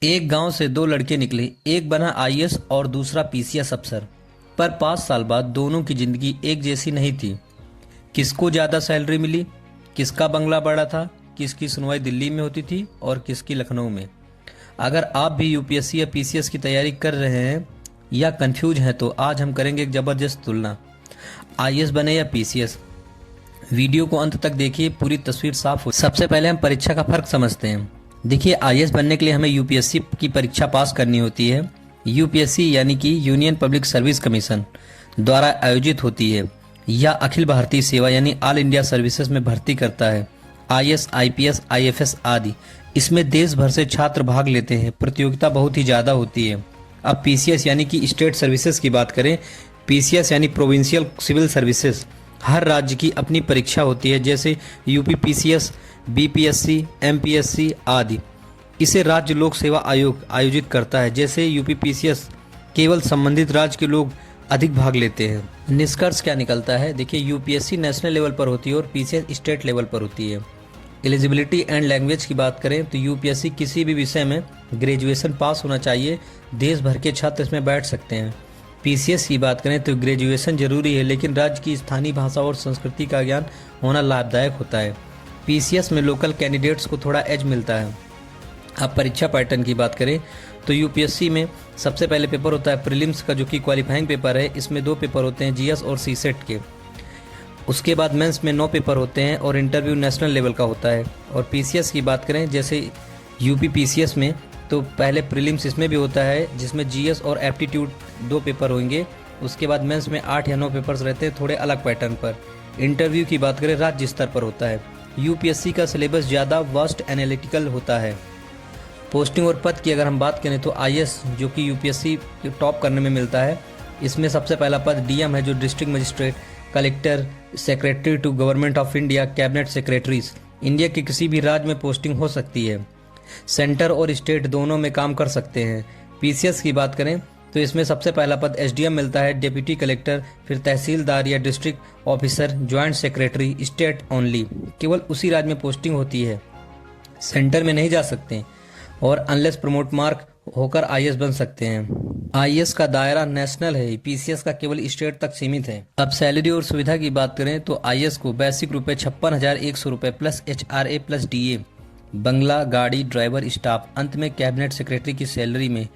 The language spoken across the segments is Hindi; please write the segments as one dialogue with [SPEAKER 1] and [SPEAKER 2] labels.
[SPEAKER 1] एक गांव से दो लड़के निकले, एक बना आईएएस और दूसरा पीसीएस अफसर। पर 5 साल बाद दोनों की जिंदगी एक जैसी नहीं थी। किसको ज्यादा सैलरी मिली, किसका बंगला बड़ा था, किसकी सुनवाई दिल्ली में होती थी और किसकी लखनऊ में। अगर आप भी यूपीएससी या पीसीएस की तैयारी कर रहे हैं या कंफ्यूज हैं तो आज हम करेंगे एक जबरदस्त तुलना, आईएएस बने या पीसीएस। वीडियो को अंत तक देखिए, पूरी तस्वीर साफ हो। सबसे पहले हम परीक्षा का फर्क समझते हैं। देखिए, आईएएस बनने के लिए हमें यूपीएससी की परीक्षा पास करनी होती है। यूपीएससी यानी कि यूनियन पब्लिक सर्विस कमीशन द्वारा आयोजित होती है या अखिल भारतीय सेवा यानी ऑल इंडिया सर्विसेज में भर्ती करता है। आईएएस, आईपीएस, आईएफएस आदि इसमें देश भर से छात्र भाग लेते हैं। प्रतियोगिता बहुत ही ज़्यादा होती है। अब पीसीएस यानी कि स्टेट सर्विसेज की बात करें, पीसीएस यानी प्रोविंशियल सिविल सर्विसेज, हर राज्य की अपनी परीक्षा होती है, जैसे यूपी पीसीएस, बीपीएससी, एमपीएससी आदि। इसे राज्य लोक सेवा आयोग आयोजित करता है। जैसे यूपी पीसीएस केवल संबंधित राज्य के लोग अधिक भाग लेते हैं। निष्कर्ष क्या निकलता है? देखिए, यूपीएससी नेशनल लेवल पर होती है और पीसीएस स्टेट लेवल पर होती है। एलिजिबिलिटी एंड लैंग्वेज की बात करें तो यूपीएससी किसी भी विषय में ग्रेजुएशन पास होना चाहिए, देश भर के छात्र इसमें बैठ सकते हैं। पीसीएस की बात करें तो ग्रेजुएशन जरूरी है, लेकिन राज्य की स्थानीय भाषा और संस्कृति का ज्ञान होना लाभदायक होता है। पीसीएस में लोकल कैंडिडेट्स को थोड़ा एज मिलता है। अब परीक्षा पैटर्न की बात करें तो यूपीएससी में सबसे पहले पेपर होता है प्रीलिम्स का, जो कि क्वालिफाइंग पेपर है। इसमें 2 पेपर होते हैं, जीएस और सीसेट के। उसके बाद मेंस में 9 पेपर होते हैं और इंटरव्यू नेशनल लेवल का होता है। और पीसीएस की बात करें, जैसे यूपी पीसीएस में तो पहले प्रीलिम्स इसमें भी होता है, जिसमें जीएस और एप्टीट्यूड 2 पेपर होंगे। उसके बाद मेंस में 8 या 9 पेपर्स रहते हैं, थोड़े अलग पैटर्न पर। इंटरव्यू की बात करें, राज्य स्तर पर होता है। यूपीएससी का सिलेबस ज़्यादा वास्ट एनालिटिकल होता है। पोस्टिंग और पद की अगर हम बात करें तो आईएएस, जो कि यूपीएससी टॉप करने में मिलता है, इसमें सबसे पहला पद डीएम है, जो district magistrate, collector, secretary to government of India, cabinet secretaries. India के किसी भी राज्य में पोस्टिंग हो सकती है। सेंटर और स्टेट दोनों में काम कर सकते हैं। पीसीएस की बात करें तो इसमें सबसे पहला पद एसडीएम मिलता है, डिप्टी कलेक्टर, फिर तहसीलदार या district officer, joint secretary, state only. केवल उसी राज्य में पोस्टिंग होती है, सेंटर में नहीं जा सकते और अनलेस प्रमोट मार्क होकर आईएएस बन सकते हैं। आईएएस का दायरा नेशनल है, पीसीएस का केवल स्टेट तक सीमित है। अब सैलरी और सुविधा की बात करें तो आईएएस को बेसिक रुपए 56,100 रुपए प्लस एचआरए प्लस डीए, बंगला, गाड़ी, ड्राइवर, स्टाफ। अंत में कैबिनेट सेक्रेटरी की सैलरी में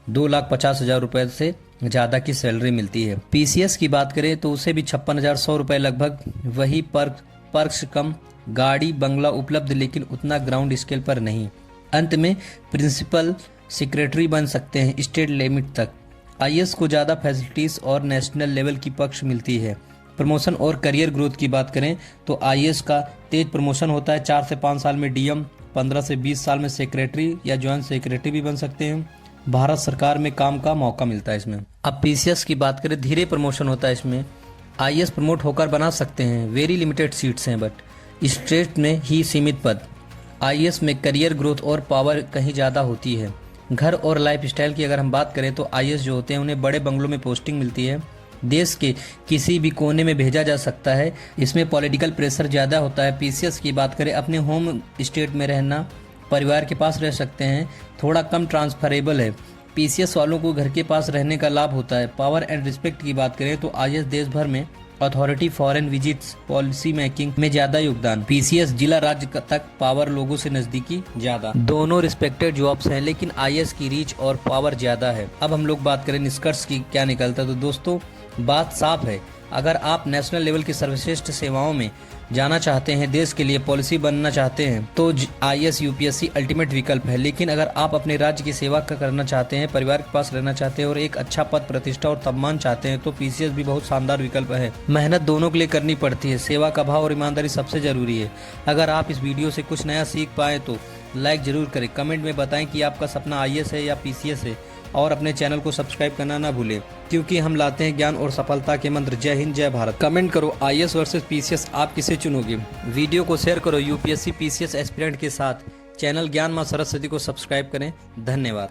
[SPEAKER 1] 2,50,000 रुपए से ज़्यादा की सैलरी मिलती है। पीसीएस की बात करें तो उसे भी 56,100 रुपए लगभग। वही पर्क्स कम, गाड़ी, बंगला उपलब्ध, लेकिन उतना ग्राउंड स्केल पर नहीं। अंत में प्रिंसिपल सेक्रेटरी बन सकते हैं स्टेट लिमिट तक। आईएएस को ज़्यादा फैसिलिटीज़ और नेशनल लेवल की पक्ष मिलती है। प्रमोशन और करियर ग्रोथ की बात करें तो आईएएस का तेज प्रमोशन होता है। 4 से 5 साल में डीएम, 15 से 20 साल में सेक्रेटरी या ज्वाइंट सेक्रेटरी भी बन सकते हैं। भारत सरकार में काम का मौका मिलता है इसमें। अब पीसीएस की बात करें, धीरे प्रमोशन होता है इसमें। आईएएस प्रमोट होकर बना सकते हैं, वेरी लिमिटेड सीट्स हैं, बट स्टेट में ही सीमित पद। आईएएस में करियर ग्रोथ और पावर कहीं ज़्यादा होती है। घर और लाइफस्टाइल की अगर हम बात करें तो आईएएस जो होते हैं उन्हें बड़े बंगलों में पोस्टिंग मिलती है। देश के किसी भी कोने में भेजा जा सकता है। इसमें पॉलिटिकल प्रेशर ज़्यादा होता है। पीसीएस की बात करें, अपने होम स्टेट में रहना, परिवार के पास रह सकते हैं, थोड़ा कम ट्रांसफरेबल है। पीसीएस वालों को घर के पास रहने का लाभ होता है। पावर एंड रिस्पेक्ट की बात करें तो आईएएस देश भर में authority, foreign visits, policy making में ज्यादा योगदान। पीसीएस जिला राज्य तक पावर, लोगों से नजदीकी ज्यादा। दोनों रिस्पेक्टेड जॉब्स हैं, लेकिन आईएएस की रीच और पावर ज्यादा है। अब हम लोग बात करें निष्कर्ष की, क्या निकलता है तो दोस्तों बात साफ है। अगर आप नेशनल लेवल की सर्वश्रेष्ठ सेवाओं में जाना चाहते हैं, देश के लिए पॉलिसी बनना चाहते हैं, तो आईएएस यूपीएससी अल्टीमेट विकल्प है। लेकिन अगर आप अपने राज्य की सेवा करना चाहते हैं, परिवार के पास रहना चाहते हैं और एक अच्छा पद, प्रतिष्ठा और सम्मान चाहते हैं, तो पीसीएस भी बहुत शानदार विकल्प है। मेहनत दोनों के लिए करनी पड़ती है, सेवा का भाव और ईमानदारी सबसे जरूरी है। अगर आप इस वीडियो से कुछ नया सीख पाए तो लाइक जरूर करें। कमेंट में बताएं कि आपका सपना आईएएस है या पीसीएस है, और अपने चैनल को सब्सक्राइब करना ना भूलें, क्योंकि हम लाते हैं ज्ञान और सफलता के मंत्र। जय हिंद, जय भारत। कमेंट करो, आईएएस वर्सेस पीसीएस आप किसे चुनोगे। वीडियो को शेयर करो यूपीएससी पीसीएस एस्पिरेंट के साथ। चैनल ज्ञान मां सरस्वती को सब्सक्राइब करें। धन्यवाद।